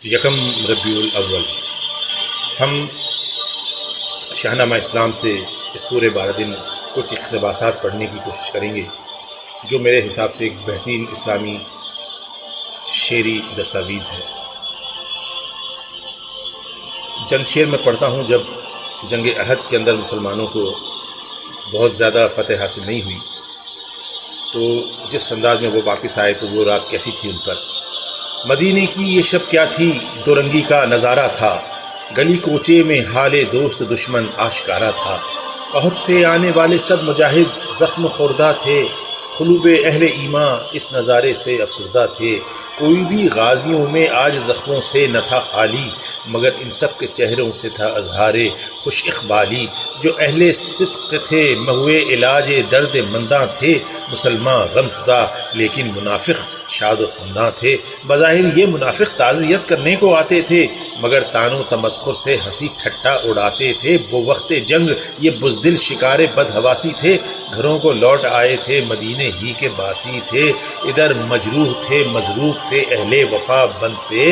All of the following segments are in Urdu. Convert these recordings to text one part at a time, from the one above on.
یکم ربیع الاول ہم شاہنامہ اسلام سے اس پورے 12 دن کچھ اقتباسات پڑھنے کی کوشش کریں گے جو میرے حساب سے ایک بہترین اسلامی شعری دستاویز ہے۔ جنگ شعر میں پڑھتا ہوں جب جنگ احد کے اندر مسلمانوں کو بہت زیادہ فتح حاصل نہیں ہوئی تو جس انداز میں وہ واپس آئے تو وہ رات کیسی تھی ان پر۔ مدینے کی یہ شب کیا تھی، دو رنگی کا نظارہ تھا، گلی کوچے میں حال دوست دشمن آشکارا تھا۔ احد سے آنے والے سب مجاہد زخم خوردہ تھے، قلوب اہل ایمان اس نظارے سے افسردہ تھے۔ کوئی بھی غازیوں میں آج زخموں سے نہ تھا خالی، مگر ان سب کے چہروں سے تھا اظہار خوش اقبالی۔ جو اہل صدق تھے مہوے علاج درد منداں تھے، مسلمان غم زدہ لیکن منافق شاد و خنداں تھے۔ بظاہر یہ منافق تعزیت کرنے کو آتے تھے، مگر تان و تمسخر سے ہنسی ٹھٹا اڑاتے تھے۔ وہ وقت جنگ یہ بزدل شکار بدحواسی تھے، گھروں کو لوٹ آئے تھے مدینے ہی کے باسی تھے۔ ادھر مجروح تھے مضروب تھے اہل وفا بند سے،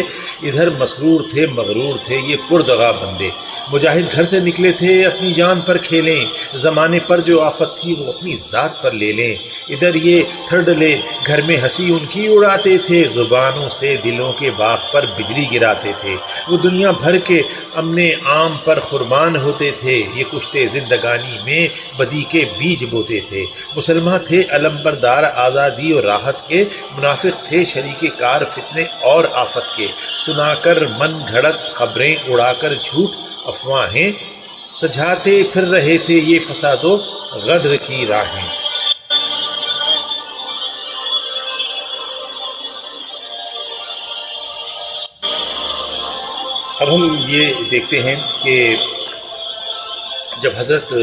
ادھر مسرور تھے مغرور تھے یہ پردغا بندے۔ مجاہد گھر سے نکلے تھے اپنی جان پر کھیلیں، زمانے پر جو آفت تھی وہ اپنی ذات پر لے لیں۔ ادھر یہ تھر ڈلے گھر میں ہنسی ان کی اڑاتے تھے، زبانوں سے دلوں کے باغ پر بجلی گراتے تھے۔ وہ دنیا بھر کے امن عام پر قربان ہوتے تھے، یہ کشتے زندگانی میں بدی کے بیج بوتے تھے۔ مسلمان تھے علم بردار آزادی اور راحت کے، منافق تھے شریک کار فتنے اور آفت کے۔ سنا کر من گھڑت خبریں اڑا کر جھوٹ افواہیں، سجاتے پھر رہے تھے یہ فساد و غدر کی راہیں۔ اب ہم یہ دیکھتے ہیں کہ جب حضرت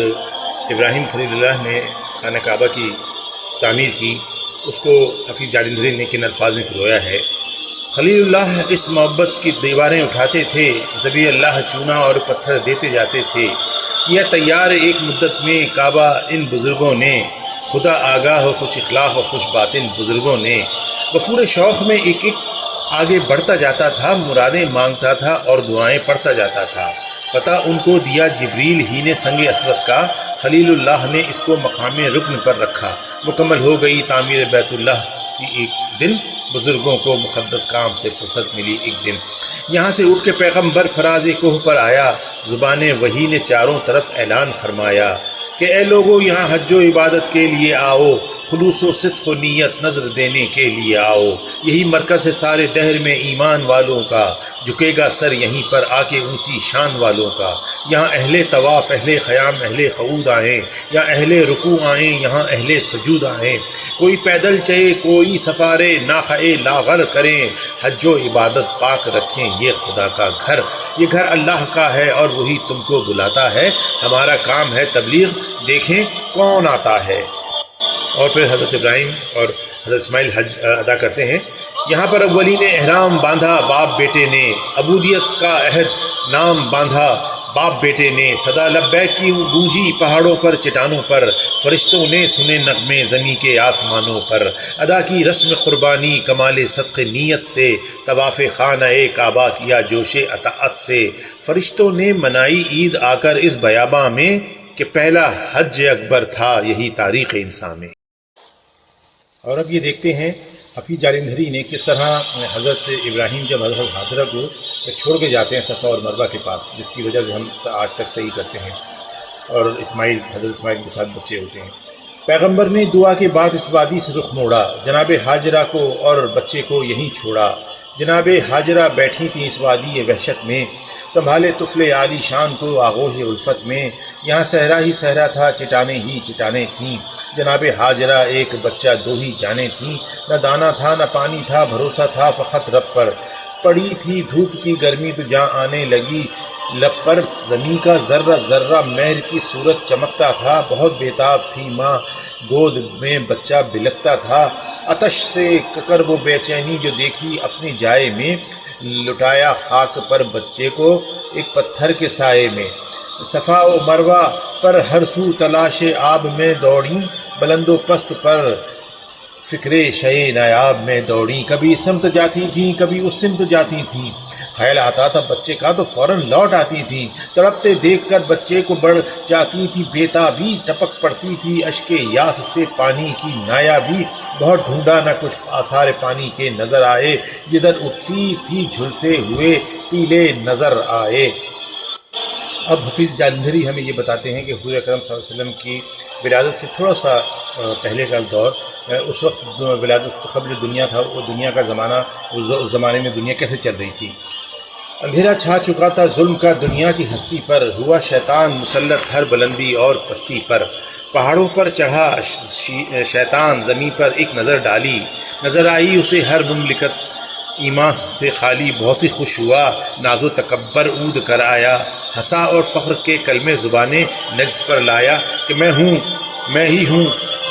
ابراہیم خلیل اللہ نے خانہ کعبہ کی تعمیر کی، اس کو حفیظ جالندھری نے کن الفاظ میں پرویا ہے۔ خلیل اللہ اس محبت کی دیواریں اٹھاتے تھے، ذبیح اللہ چونا اور پتھر دیتے جاتے تھے۔ یہ تیار ایک مدت میں کعبہ ان بزرگوں نے، خدا آگاہ و خوش اخلاق و خوش باطن بزرگوں نے۔ وفور شوق میں ایک ایک آگے بڑھتا جاتا تھا، مرادیں مانگتا تھا اور دعائیں پڑھتا جاتا تھا۔ پتہ ان کو دیا جبریل ہی نے سنگ اسود کا، خلیل اللہ نے اس کو مقام رکن پر رکھا۔ مکمل ہو گئی تعمیر بیت اللہ کی ایک دن، بزرگوں کو مقدس کام سے فرصت ملی ایک دن۔ یہاں سے اٹھ کے پیغمبر فراز کوہ پر آیا، زبان وحی نے چاروں طرف اعلان فرمایا کہ اے لوگو یہاں حج و عبادت کے لیے آؤ، خلوص و صدق و نیت نظر دینے کے لیے آؤ۔ یہی مرکز ہے سارے دہر میں ایمان والوں کا، جھکے گا سر یہیں پر آ کے اونچی شان والوں کا۔ یہاں اہل طواف اہل خیام اہل قعود آئیں، یا اہل رکوع آئیں یہاں اہل سجود آئیں۔ کوئی پیدل چلے کوئی سفارے ناخے لاغر کریں، حج و عبادت پاک رکھیں یہ خدا کا گھر۔ یہ گھر اللہ کا ہے اور وہی تم کو بلاتا ہے، ہمارا کام ہے تبلیغ، دیکھیں کون آتا ہے۔ اور پھر حضرت ابراہیم اور حضرت اسماعیل حج ادا کرتے ہیں۔ یہاں پر اولین احرام باندھا باپ بیٹے نے، عبودیت کا عہد نام باندھا باپ بیٹے نے۔ صدا لبیک کی گونجی پہاڑوں پر چٹانوں پر، فرشتوں نے سنے نغمے زمیں کے آسمانوں پر۔ ادا کی رسم قربانی کمال صدق نیت سے، طواف خانہ کعبہ کیا جوش اطاعت سے۔ فرشتوں نے منائی عید آ کر اس بیاباں میں، کہ پہلا حج اکبر تھا یہی تاریخ انسان میں۔ اور اب یہ دیکھتے ہیں حفیظ جالندھری نے کس طرح حضرت ابراہیم جب حضرت حاجرہ کو چھوڑ کے جاتے ہیں صفا اور مروہ کے پاس، جس کی وجہ سے ہم آج تک صحیح کرتے ہیں، اور حضرت اسماعیل کے ساتھ بچے ہوتے ہیں۔ پیغمبر نے دعا کے بعد اس وادی سے رخ موڑا، جناب حاجرہ کو اور بچے کو یہیں چھوڑا۔ جناب حاجرہ بیٹھی تھیں اس وادی وحشت میں، سنبھالے طفل عالی شان کو آغوش الفت میں۔ یہاں صحرا ہی صحرا تھا، چٹانیں ہی چٹانیں تھیں۔ جناب حاجرہ ایک بچہ دو ہی جانیں تھیں، نہ دانا تھا نہ پانی تھا، بھروسہ تھا فقط رب پر۔ پڑی تھی دھوپ کی گرمی تو جاں آنے لگی لب پر، زمیں کا ذرہ ذرہ مہر کی صورت چمکتا تھا۔ بہت بیتاب تھی ماں، گود میں بچہ بلکتا تھا۔ آتش سے ککر وہ بے چینی جو دیکھی اپنی جائے میں، لٹایا خاک پر بچے کو ایک پتھر کے سائے میں۔ صفا و مروہ پر ہر سو تلاش آب میں دوڑیں، بلند و پست پر فکر شے نایاب میں دوڑیں، کبھی اس سمت جاتی تھیں کبھی اس سمت جاتی تھیں، خیال آتا تھا بچے کا تو فوراً لوٹ آتی تھیں، تڑپتے دیکھ کر بچے کو بڑھ جاتی تھی، بےتابی ٹپک پڑتی تھی، اشک یاس سے پانی کی نایابی، بہت ڈھونڈا نہ کچھ آثار پانی کے نظر آئے، جدھر اٹھتی تھی جھلسے ہوئے ٹیلے نظر آئے۔ اب حفیظ جالندھری ہمیں یہ بتاتے ہیں کہ حضور اکرم صلی اللہ علیہ وسلم کی ولادت سے تھوڑا سا پہلے کا دور، اس وقت ولادت سے قبل دنیا تھا، وہ دنیا کا زمانہ، اس زمانے میں دنیا کیسے چل رہی تھی۔ اندھیرا چھا چکا تھا ظلم کا دنیا کی ہستی پر، ہوا شیطان مسلط ہر بلندی اور پستی پر، پہاڑوں پر چڑھا شیطان زمین پر ایک نظر ڈالی، نظر آئی اسے ہر مملکت ایمان سے خالی، بہت ہی خوش ہوا ناز و تکبر اود کر آیا، ہنسا اور فخر کے کلمے زبانِ نجس پر لایا کہ میں ہوں، میں ہی ہوں،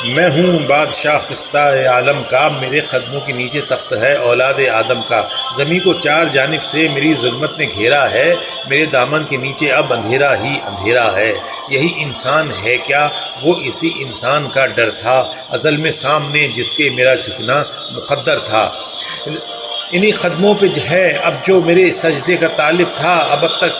میں ہوں بادشاہ قصہ عالم کا، میرے قدموں کے نیچے تخت ہے اولاد آدم کا، زمین کو چار جانب سے میری ظلمت نے گھیرا ہے، میرے دامن کے نیچے اب اندھیرا ہی اندھیرا ہے، یہی انسان ہے کیا، وہ اسی انسان کا ڈر تھا، ازل میں سامنے جس کے میرا جھکنا مقدر تھا، انہی قدموں پہ ہے اب جو میرے سجدے کا طالب تھا، اب تک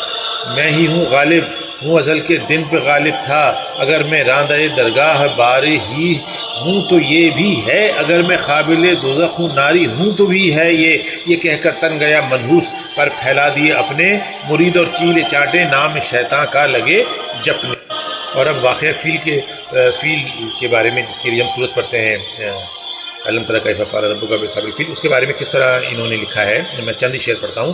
میں ہی ہوں غالب، ہوں ازل کے دن پہ غالب تھا، اگر میں راندہ درگاہ بارے ہی ہوں تو یہ بھی ہے، اگر میں قابل دوزخ ہوں ناری ہوں تو بھی ہے یہ کہہ کر تن گیا منحوس، پر پھیلا دیے اپنے مرید اور چیلے چاٹے، نام شیطان کا لگے جپنے۔ اور اب واقعہ فیل کے بارے میں، جس کے لیے ہم سورت پڑھتے ہیں علم تری کیف فعل ربک باصحاب الفیل، اس کے بارے میں کس طرح انہوں نے لکھا ہے، میں چند ہی شعر پڑھتا ہوں۔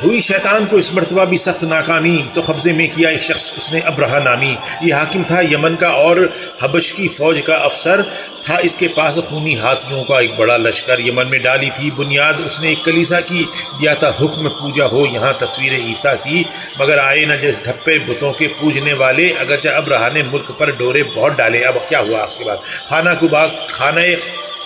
ہوئی شیطان کو اس مرتبہ بھی سخت ناکامی، تو قبضے میں کیا ایک شخص اس نے ابرہہ نامی، یہ حاکم تھا یمن کا اور حبش کی فوج کا افسر تھا، اس کے پاس خونی ہاتھیوں کا ایک بڑا لشکر، یمن میں ڈالی تھی بنیاد اس نے ایک کلیسا کی، دیا تھا حکم پوجا ہو یہاں تصویر عیسیٰ کی، مگر آئے نہ جس ڈھپے بتوں کے پوجنے والے، اگرچہ ابرہہ نے ملک پر ڈورے بہت ڈالے۔ اب کیا ہوا اس کے بعد، خانہ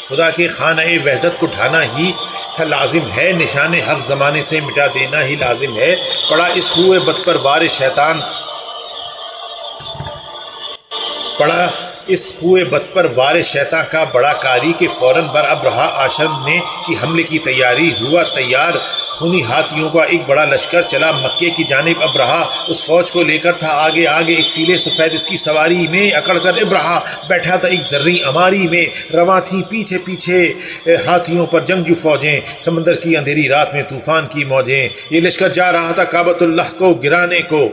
خدا کے خانہ وحدت کو ڈھانا ہی تھا لازم ہے، نشان حق زمانے سے مٹا دینا ہی لازم ہے، پڑا اس خوئے بد پر وار شیطان، پڑا اس خوئے بد پر وار شیطان کا بڑا کاری کہ فوراً بر ابرہہ آشرم نے کی حملے کی تیاری، ہوا تیار خونی ہاتھیوں کا ایک بڑا لشکر، چلا مکے کی جانب ابرہہ، اس فوج کو لے کر تھا آگے آگے ایک فیل سفید اس کی سواری میں، اکڑ کر ابرہہ بیٹھا تھا ایک زرعی اماری میں، رواں تھی پیچھے پیچھے ہاتھیوں پر جنگجو فوجیں، سمندر کی اندھیری رات میں طوفان کی موجیں، یہ لشکر جا رہا تھا کعبۃ اللہ کو گرانے کو۔